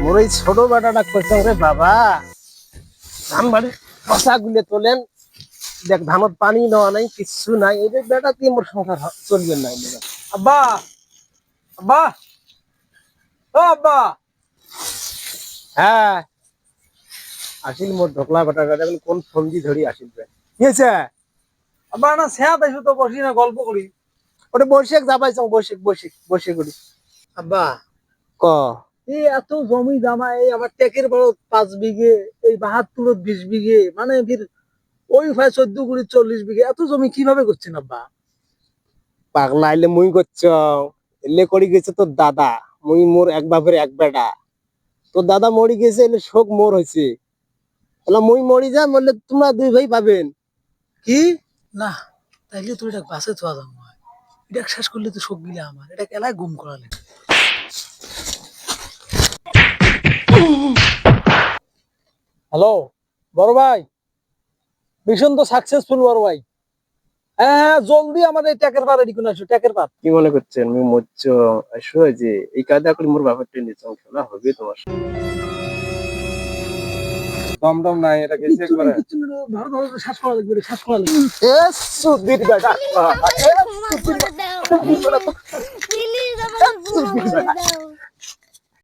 মোর এই ছোট বেটাটা করছে রে বাবা, ধান বাড়ি পচা গুলে তোলেন, দেখ ধানত পানি নেওয়া নাই, কিচ্ছু নাই, এই যে বেটা দিয়ে মোর সংসার চলবে না। আব্বা, আব্বা, ও আব্বা। হ্যাঁ আসিল মোর ঢোকলা বেটাটা, কোন ফন্দি ধরি আসিল রে, কি হয়েছে? আব্বা না স্যাত আইসো তো বসি না গল্প করি। ওটা বৈশাখ যাবাই চাও, বৈশাখ বৈশাখ বসে করি। আব্বা ক এই এত জমি জামা, এই আমার টেকের বড় 5 বিঘে, এই 72 20 বিঘে, মানে ফির ওই ভাই 14 40 বিঘে, এত জমি কিভাবে করছেন আব্বা? পাগলা আইলে মুই করছ, এলে করি গেছে তোর দাদা, মুই মোর এক বাপের এক বেটা, তোর দাদা মরি গেছে, এলে শোক মোর হয়েছে, তাহলে মুই মরি যা, মরলে তোমরা দুই ভাই পাবেন। কি না, তাইলে তো এটা বাসে থোয়া যাবো না, এটা শেষ করলে তো শোক গিলে আমার, এটা এলাই গুম করালে। হ্যালো বড় ভাই, মিশন তো সাকসেসফুল বড় ভাই। হ্যাঁ হ্যাঁ, জলদি আমাদের ট্যাকের পার রেডি করে আসো, ট্যাকের পার। কি মনে করছেন মুই মরছ? আসো যে এই কায়দা করে মোর বাপের ট্রেন নিচ্ছ, খেলা হবে তোমার সাথে। দমদম নাই, এটা গেছে একবারে। ধরো ধরো, শ্বাস করা লাগবে, শ্বাস করা লাগবে। এ সুবির বেটা, প্লিজ আমার ঘুমাতে দাও।